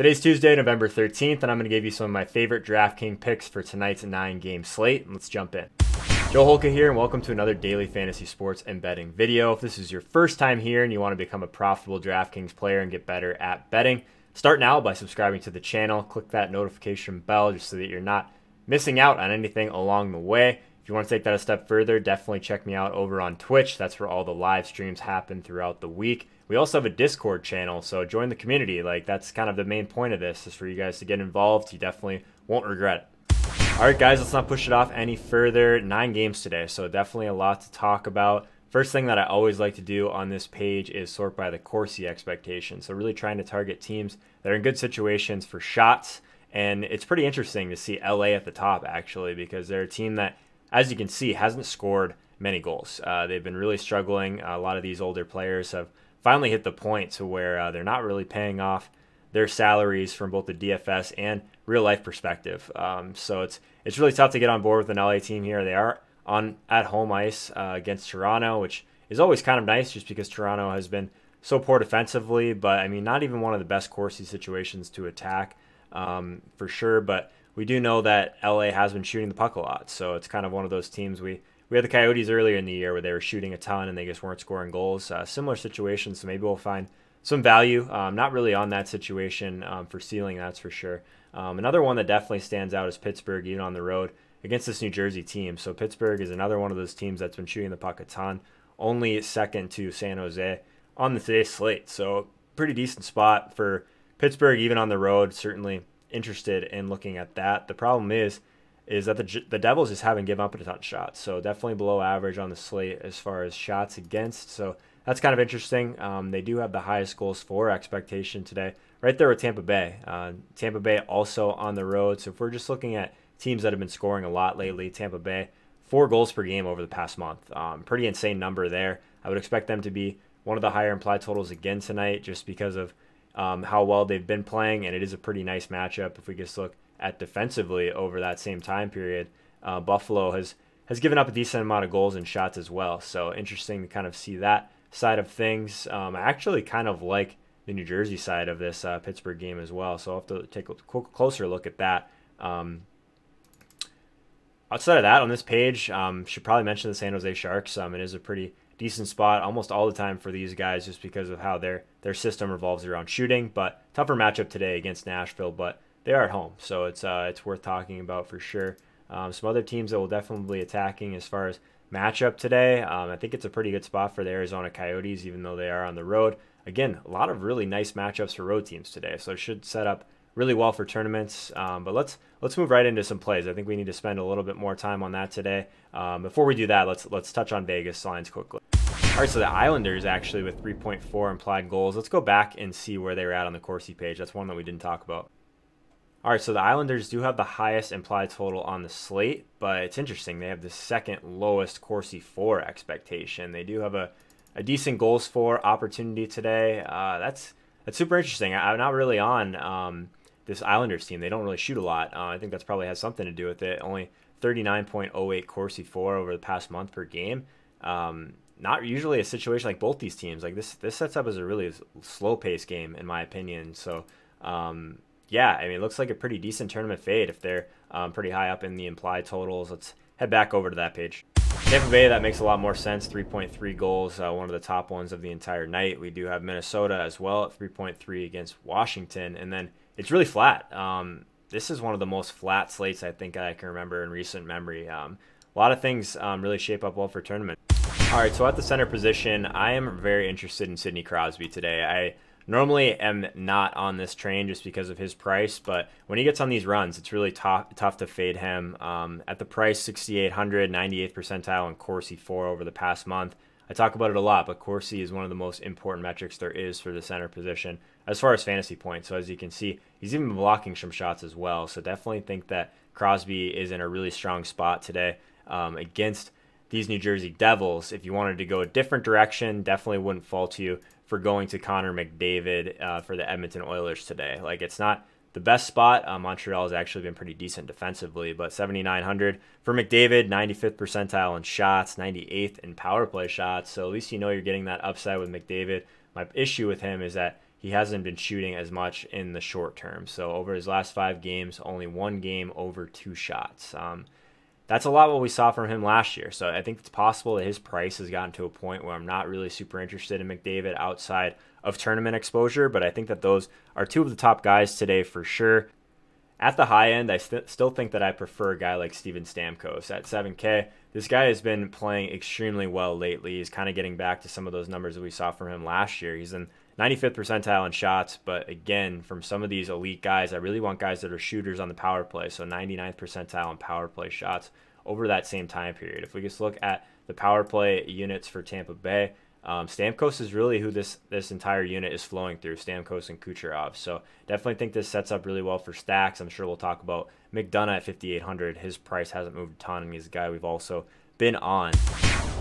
Today's Tuesday, November 13th, and I'm going to give you some of my favorite DraftKings picks for tonight's 9-game slate. Let's jump in. Joe Holka here, and welcome to another daily fantasy sports and betting video. If this is your first time here and you want to become a profitable DraftKings player and get better at betting, start now by subscribing to the channel. Click that notification bell just so that you're not missing out on anything along the way. If you want to take that a step further, definitely check me out over on Twitch. That's where all the live streams happen throughout the week. We also have a Discord channel, so join the community. That's kind of the main point of this, is for you guys to get involved. You definitely won't regret it. All right, guys, let's not push it off any further. 9 games today, so definitely a lot to talk about. First thing that I always like to do on this page is sort by the Corsi expectation. So really trying to target teams that are in good situations for shots. And it's pretty interesting to see LA at the top, actually, because they're a team that, as you can see, hasn't scored many goals. They've been really struggling. A lot of these older players have finally hit the point to where they're not really paying off their salaries from both the DFS and real life perspective. So it's really tough to get on board with an LA team here. They are on at home ice against Toronto, which is always kind of nice just because Toronto has been so poor defensively. But I mean, not even one of the best Corsi situations to attack for sure. But we do know that LA has been shooting the puck a lot. So it's kind of one of those teams. We had the Coyotes earlier in the year where they were shooting a ton and they just weren't scoring goals. Similar situation, so maybe we'll find some value. Not really on that situation for ceiling, that's for sure. Another one that definitely stands out is Pittsburgh, even on the road, against this New Jersey team. So Pittsburgh is another one of those teams that's been shooting the puck a ton, only second to San Jose on the today's slate. So pretty decent spot for Pittsburgh, even on the road. Certainly interested in looking at that. The problem is that the Devils just haven't given up a ton of shots. So definitely below average on the slate as far as shots against. So that's kind of interesting. They do have the highest goals for expectation today, right there with Tampa Bay. Tampa Bay also on the road. So if we're just looking at teams that have been scoring a lot lately, Tampa Bay, 4 goals per game over the past month. Pretty insane number there. I would expect them to be one of the higher implied totals again tonight just because of how well they've been playing, and it is a pretty nice matchup. If we just look at defensively over that same time period, Buffalo has given up a decent amount of goals and shots as well. So interesting to kind of see that side of things. I actually kind of like the New Jersey side of this Pittsburgh game as well. So I'll have to take a closer look at that. Outside of that, on this page, should probably mention the San Jose Sharks. It is a pretty decent spot almost all the time for these guys just because of how their system revolves around shooting. But tougher matchup today against Nashville, but they are at home, so it's worth talking about for sure. Some other teams that will definitely be attacking as far as matchup today. I think it's a pretty good spot for the Arizona Coyotes, even though they are on the road. Again, a lot of really nice matchups for road teams today, so it should set up really well for tournaments. But let's move right into some plays. I think we need to spend a little bit more time on that today. Before we do that, let's touch on Vegas lines quickly. All right, so the Islanders actually with 3.4 implied goals. Let's go back and see where they were at on the Corsi page. That's one that we didn't talk about. All right, so the Islanders do have the highest implied total on the slate, but it's interesting. They have the second lowest Corsi for expectation. They do have a decent goals for opportunity today. That's super interesting. I'm not really on this Islanders team. They don't really shoot a lot. I think that's probably has something to do with it. Only 39.08 Corsi for over the past month per game. Not usually a situation like both these teams. Like this sets up as a really slow-paced game, in my opinion. So, yeah, I mean, it looks like a pretty decent tournament fade if they're pretty high up in the implied totals. Let's head back over to that page. Tampa Bay, that makes a lot more sense. 3.3 goals, one of the top ones of the entire night. We do have Minnesota as well at 3.3 against Washington. And then it's really flat. This is one of the most flat slates I think I can remember in recent memory. A lot of things really shape up well for tournament. All right, so at the center position, I am very interested in Sidney Crosby today. I normally am not on this train just because of his price, but when he gets on these runs, it's really tough to fade him. At the price, 6,800, 98th percentile in Corsi 4 over the past month. I talk about it a lot, but Corsi is one of the most important metrics there is for the center position as far as fantasy points. So as you can see, he's even blocking some shots as well. So definitely think that Crosby is in a really strong spot today against these New Jersey Devils. If you wanted to go a different direction, definitely wouldn't fault you for going to Connor McDavid for the Edmonton Oilers today. Like, it's not the best spot. Montreal has actually been pretty decent defensively, but 7,900 for McDavid, 95th percentile in shots, 98th in power play shots. So at least you know you're getting that upside with McDavid. My issue with him is that he hasn't been shooting as much in the short term. So over his last 5 games, only 1 game over 2 shots. That's a lot what we saw from him last year. So I think it's possible that his price has gotten to a point where I'm not really super interested in McDavid outside of tournament exposure, but I think that those are 2 of the top guys today for sure. At the high end, I still think that I prefer a guy like Steven Stamkos at 7K. This guy has been playing extremely well lately. He's kind of getting back to some of those numbers that we saw from him last year. He's in 95th percentile in shots, but again, from some of these elite guys, I really want guys that are shooters on the power play, so 99th percentile in power play shots over that same time period. If we just look at the power play units for Tampa Bay, Stamkos is really who this entire unit is flowing through, Stamkos and Kucherov. So definitely think this sets up really well for stacks. I'm sure we'll talk about McDonough at 5,800. His price hasn't moved a ton, and he's a guy we've also been on.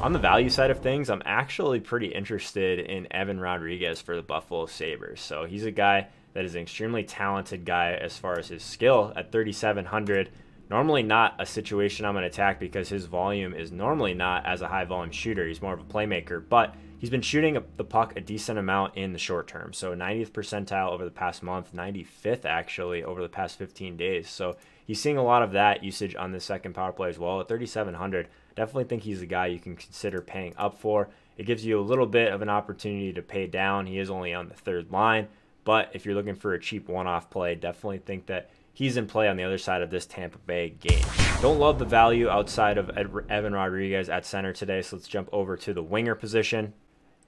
On the value side of things, I'm actually pretty interested in Evan Rodriguez for the Buffalo Sabres. So he's a guy that is an extremely talented guy as far as his skill at 3,700. Normally not a situation I'm going to attack because his volume is normally not as a high volume shooter. He's more of a playmaker, but he's been shooting the puck a decent amount in the short term. So 90th percentile over the past month, 95th actually over the past 15 days. So he's seeing a lot of that usage on the second power play as well. At 3,700, definitely think he's a guy you can consider paying up for. It gives you a little bit of an opportunity to pay down. He is only on the 3rd line, but if you're looking for a cheap one-off play, definitely think that he's in play on the other side of this Tampa Bay game. Don't love the value outside of Evan Rodriguez at center today, so let's jump over to the winger position.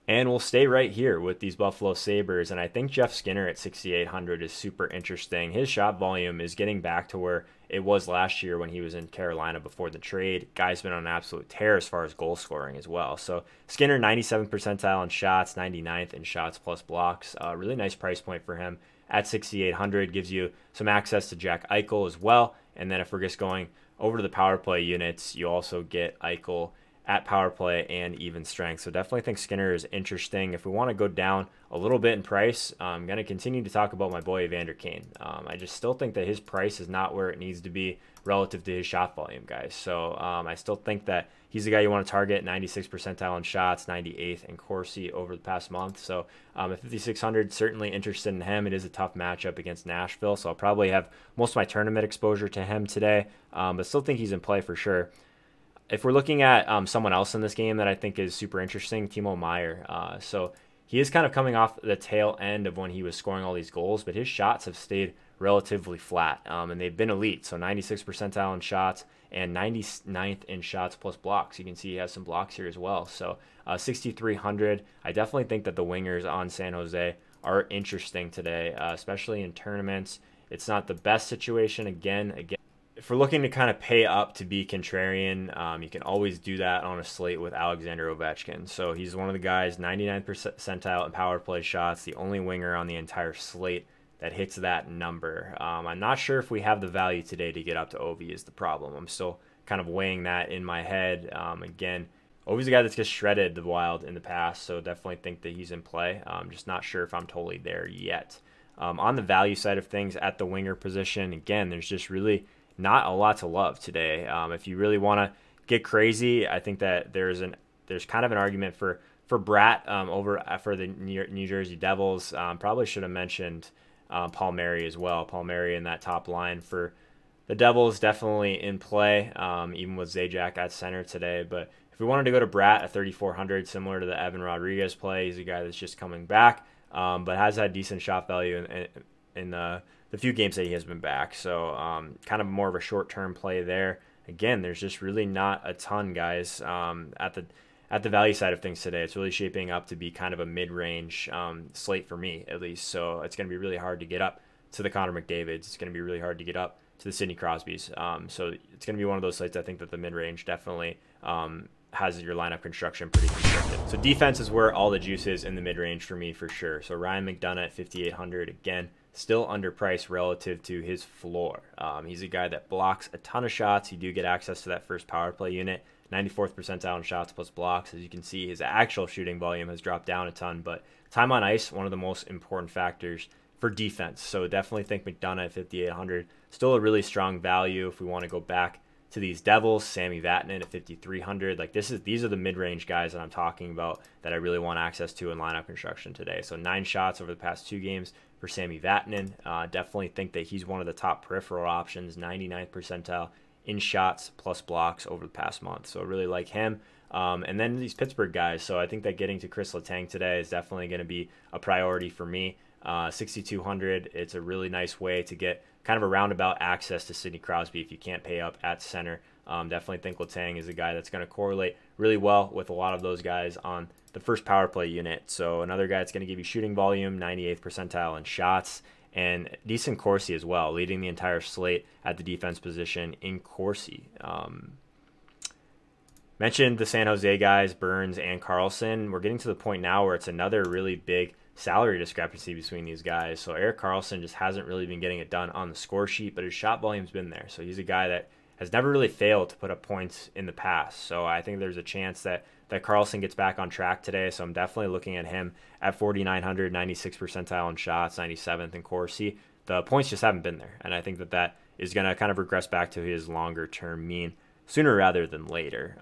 And we'll stay right here with these Buffalo Sabres, and I think Jeff Skinner at 6,800 is super interesting. His shot volume is getting back to where it was last year when he was in Carolina before the trade. Guy's been on an absolute tear as far as goal scoring as well. So Skinner, 97th percentile in shots, 99th in shots plus blocks. Really nice price point for him at 6,800. Gives you some access to Jack Eichel as well. And then if we're just going over to the power play units, you also get Eichel at power play and even strength. So definitely think Skinner is interesting. If we want to go down a little bit in price, I'm going to continue to talk about my boy Evander Kane. I just still think that his price is not where it needs to be relative to his shot volume, guys. So I still think that he's the guy you want to target, 96th percentile in shots, 98th in Corsi over the past month. So at 5,600, certainly interested in him. It is a tough matchup against Nashville, so I'll probably have most of my tournament exposure to him today, but still think he's in play for sure. If we're looking at someone else in this game that I think is super interesting, Timo Meier. So he is kind of coming off the tail end of when he was scoring all these goals, but his shots have stayed relatively flat, and they've been elite. So 96th percentile in shots and 99th in shots plus blocks. You can see he has some blocks here as well. So 6,300. I definitely think that the wingers on San Jose are interesting today, especially in tournaments. It's not the best situation. Again, if we're looking to kind of pay up to be contrarian, you can always do that on a slate with Alexander Ovechkin. So he's one of the guys, 99th percentile in power play shots, the only winger on the entire slate that hits that number. I'm not sure if we have the value today to get up to Ovi is the problem. I'm still kind of weighing that in my head. Again, Ovi's a guy that's just shredded the Wild in the past, so definitely think that he's in play. I'm just not sure if I'm totally there yet. On the value side of things at the winger position, again, there's just really not a lot to love today. If you really want to get crazy, I think that there's kind of an argument for Bratt over for the New Jersey Devils. Probably should have mentioned Palmieri as well. Palmieri in that top line for the Devils, definitely in play, even with Zajac at center today. But if we wanted to go to Bratt at 3,400, similar to the Evan Rodriguez play, he's a guy that's just coming back, but has had decent shot value in the few games that he has been back. So kind of more of a short-term play there. Again, there's just really not a ton, guys, at the value side of things today. It's really shaping up to be kind of a mid-range slate for me, at least. So it's going to be really hard to get up to the Connor McDavids. It's going to be really hard to get up to the Sidney Crosbys. So it's going to be one of those slates I think that the mid-range definitely has your lineup construction pretty constricted. So defense is where all the juice is in the mid-range for me for sure. So Ryan McDonough at 5,800, again, still underpriced relative to his floor. He's a guy that blocks a ton of shots. You do get access to that first power play unit. 94th percentile in shots plus blocks. As you can see, his actual shooting volume has dropped down a ton, but time on ice, one of the most important factors for defense. So definitely think McDonough at 5,800, still a really strong value if we want to go back to these Devils. Sammy Vatanen at 5,300. Like these are the mid-range guys that I'm talking about that I really want access to in lineup construction today. So 9 shots over the past 2 games for Sammy Vatanen. Definitely think that he's one of the top peripheral options, 99th percentile in shots plus blocks over the past month. So I really like him. And then these Pittsburgh guys. So I think that getting to Chris Letang today is definitely going to be a priority for me. 6,200. It's a really nice way to get kind of a roundabout access to Sidney Crosby if you can't pay up at center. Definitely think Letang is a guy that's going to correlate really well with a lot of those guys on the first power play unit. So another guy that's going to give you shooting volume, 98th percentile in shots, and decent Corsi as well, leading the entire slate at the defense position in Corsi. Mentioned the San Jose guys, Burns and Karlsson. We're getting to the point now where it's another really big salary discrepancy between these guys. So Erik Karlsson just hasn't really been getting it done on the score sheet, but his shot volume's been there. So he's a guy that has never really failed to put up points in the past. So I think there's a chance that Karlsson gets back on track today. So I'm definitely looking at him at 4,900, 96th percentile in shots, 97th in Corsi. The points just haven't been there. And I think that is going to kind of regress back to his longer term mean sooner rather than later.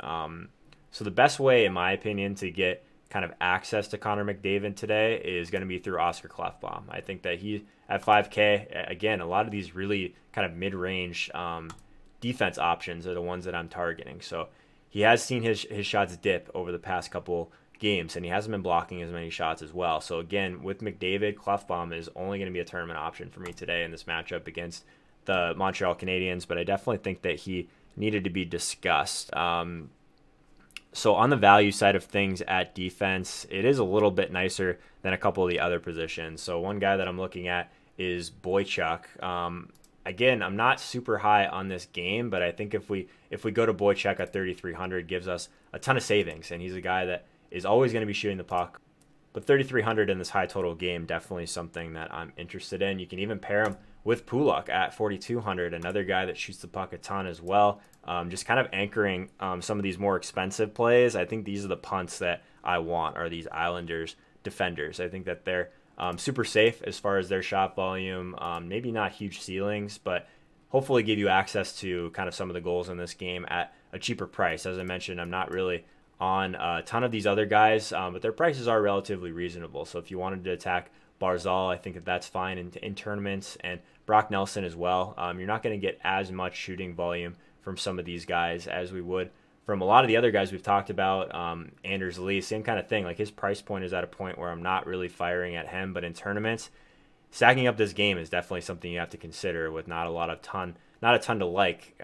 So the best way, in my opinion, to get kind of access to Connor McDavid today is going to be through Oscar Klefbom. I think that he, at 5K, again, a lot of these really kind of mid-range defense options are the ones that I'm targeting. So he has seen his shots dip over the past couple games, and he hasn't been blocking as many shots as well. So again, with McDavid, Klefbom is only going to be a tournament option for me today in this matchup against the Montreal Canadiens, but I definitely think that he needed to be discussed. So on the value side of things at defense, it is a little bit nicer than a couple of the other positions. So one guy that I'm looking at is Boychuk. Again, I'm not super high on this game, but I think if we go to Boychuk at 3,300, gives us a ton of savings, and he's a guy that is always going to be shooting the puck. But 3,300 in this high total game, definitely something that I'm interested in. You can even pair him with Pulock at 4,200, another guy that shoots the puck a ton as well. Just kind of anchoring some of these more expensive plays. I think these are the punts that I want, are these Islanders defenders. I think that they're super safe as far as their shot volume. Maybe not huge ceilings, but hopefully give you access to kind of some of the goals in this game at a cheaper price. As I mentioned, I'm not really on a ton of these other guys, but their prices are relatively reasonable. So if you wanted to attack Barzal, I think that that's fine in tournaments, and Brock Nelson as well. You're not going to get as much shooting volume from some of these guys as we would from a lot of the other guys we've talked about. Anders Lee, same kind of thing. Like his price point is at a point where I'm not really firing at him, but in tournaments, stacking up this game is definitely something you have to consider with not a ton to like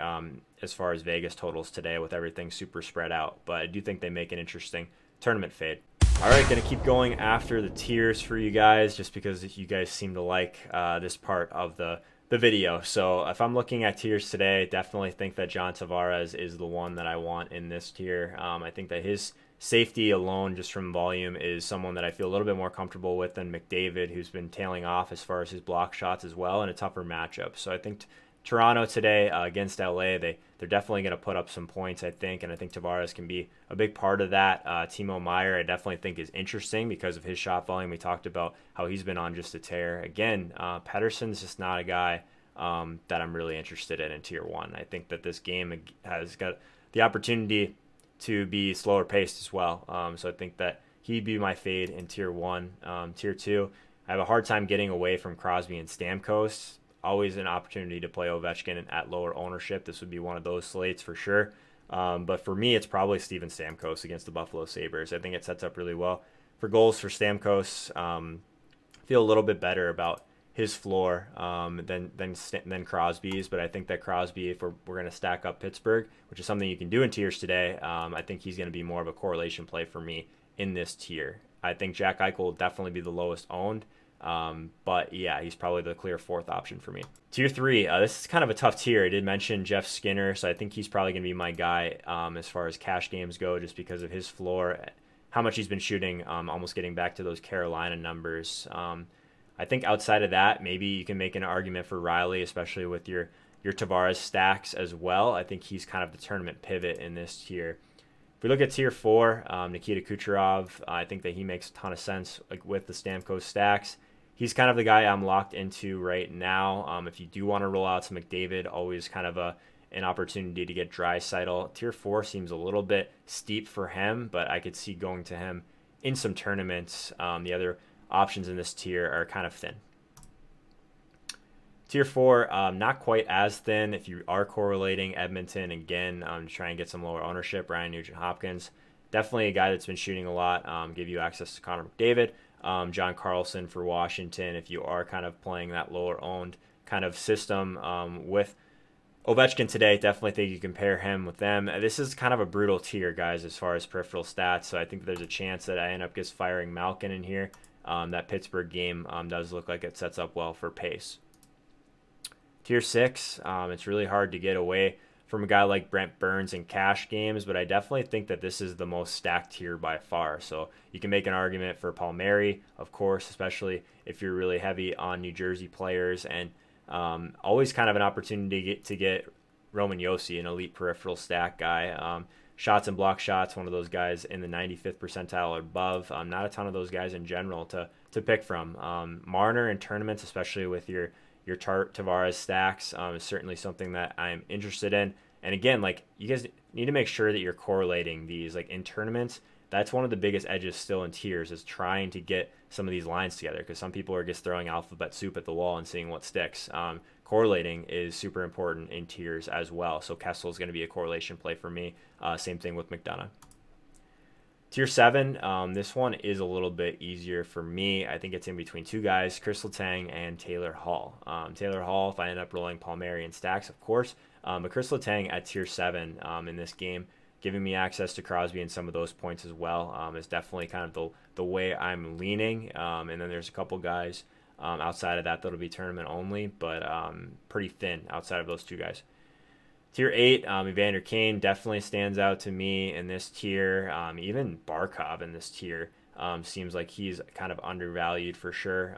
as far as Vegas totals today with everything super spread out. But I do think they make an interesting tournament fade. All right, going to keep going after the tiers for you guys just because you guys seem to like this part of the video. So if I'm looking at tiers today, definitely think that John Tavares is the one that I want in this tier. I think that his safety alone just from volume is someone that I feel a little bit more comfortable with than McDavid, who's been tailing off as far as his block shots as well in a tougher matchup. So I think Toronto today against LA, they're definitely going to put up some points, I think, and I think Tavares can be a big part of that. Timo Meier, I definitely think is interesting because of his shot volume. We talked about how he's been on just a tear. Again, Pettersson's just not a guy that I'm really interested in tier 1. I think that this game has got the opportunity to be slower paced as well. So I think that he'd be my fade in tier 1. Tier 2, I have a hard time getting away from Crosby and Stamkos. Always an opportunity to play Ovechkin at lower ownership. This would be one of those slates for sure. But for me, it's probably Steven Stamkos against the Buffalo Sabres. I think it sets up really well for goals for Stamkos. Feel a little bit better about his floor than Crosby's, but I think that Crosby, if we're going to stack up Pittsburgh, which is something you can do in tiers today, I think he's going to be more of a correlation play for me in this tier. I think Jack Eichel will definitely be the lowest owned. But yeah, he's probably the clear 4th option for me. Tier 3, this is kind of a tough tier. I did mention Jeff Skinner, so I think he's probably going to be my guy as far as cash games go, just because of his floor, how much he's been shooting, almost getting back to those Carolina numbers. I think outside of that, maybe you can make an argument for Riley, especially with your Tavares stacks as well. I think he's kind of the tournament pivot in this tier. If we look at tier 4, Nikita Kucherov, I think that he makes a ton of sense with the Stamkos stacks. He's kind of the guy I'm locked into right now. If you do want to roll out some McDavid, always kind of an opportunity to get Draisaitl. Tier 4 seems a little bit steep for him, but I could see going to him in some tournaments. The other options in this tier are kind of thin. Tier 4, not quite as thin. If you are correlating Edmonton, again, to try and get some lower ownership, Ryan Nugent-Hopkins. Definitely a guy that's been shooting a lot, give you access to Connor McDavid. John Carlson for Washington, if you are kind of playing that lower owned kind of system with Ovechkin today, definitely think you compare him with them. This is kind of a brutal tier, guys, as far as peripheral stats, so I think there's a chance that I end up just firing Malkin in here. That Pittsburgh game does look like it sets up well for pace. Tier 6, it's really hard to get away from a guy like Brent Burns in cash games, but I definitely think that this is the most stacked tier by far. So you can make an argument for Palmieri, of course, especially if you're really heavy on New Jersey players, and always kind of an opportunity to get Roman Josi, an elite peripheral stack guy. Shots and block shots, one of those guys in the 95th percentile or above. Not a ton of those guys in general to pick from. Marner in tournaments, especially with your Tavares stacks, is certainly something that I'm interested in. And again, like, you guys need to make sure that you're correlating these. Like in tournaments, that's one of the biggest edges still in tiers, is trying to get some of these lines together, because some people are just throwing alphabet soup at the wall and seeing what sticks. Correlating is super important in tiers as well. So Kessel is going to be a correlation play for me. Same thing with McDonough. Tier 7, this one is a little bit easier for me. I think it's in between two guys, Chris Letang and Taylor Hall. Taylor Hall, if I end up rolling Palmieri and stacks, of course. But Chris Letang at tier 7 in this game, giving me access to Crosby and some of those points as well, is definitely kind of the way I'm leaning. And then there's a couple guys outside of that that'll be tournament only, but pretty thin outside of those two guys. Tier 8, Evander Kane definitely stands out to me in this tier. Even Barkov in this tier seems like he's kind of undervalued for sure.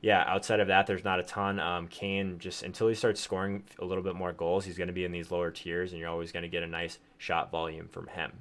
Yeah, outside of that, there's not a ton. Kane, just until he starts scoring a little bit more goals, he's going to be in these lower tiers, and you're always going to get a nice shot volume from him.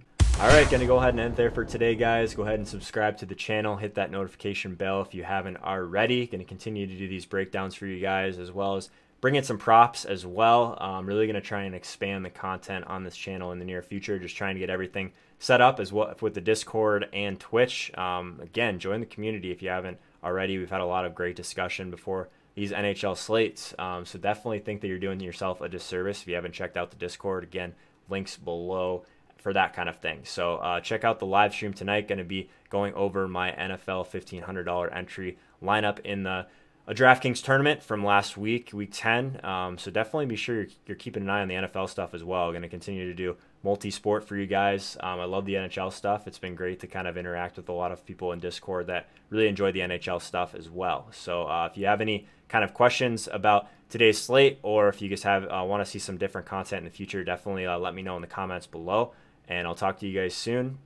All right, going to go ahead and end there for today, guys. Go ahead and subscribe to the channel. Hit that notification bell if you haven't already. Going to continue to do these breakdowns for you guys, as well as bring in some props as well. I'm really going to try and expand the content on this channel in the near future, just trying to get everything set up as well with the Discord and Twitch. Again, join the community if you haven't already. We've had a lot of great discussion before these NHL slates, so definitely think that you're doing yourself a disservice if you haven't checked out the Discord. Again, links below for that kind of thing. So check out the live stream tonight. Going to be going over my NFL $1,500 entry lineup in a DraftKings tournament from last week, week 10. So definitely be sure you're keeping an eye on the NFL stuff as well. Going to continue to do multi-sport for you guys. I love the NHL stuff. It's been great to kind of interact with a lot of people in Discord that really enjoy the NHL stuff as well. So if you have any kind of questions about today's slate, or if you just have want to see some different content in the future, definitely let me know in the comments below, and I'll talk to you guys soon.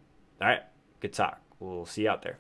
All right, good talk. We'll see you out there.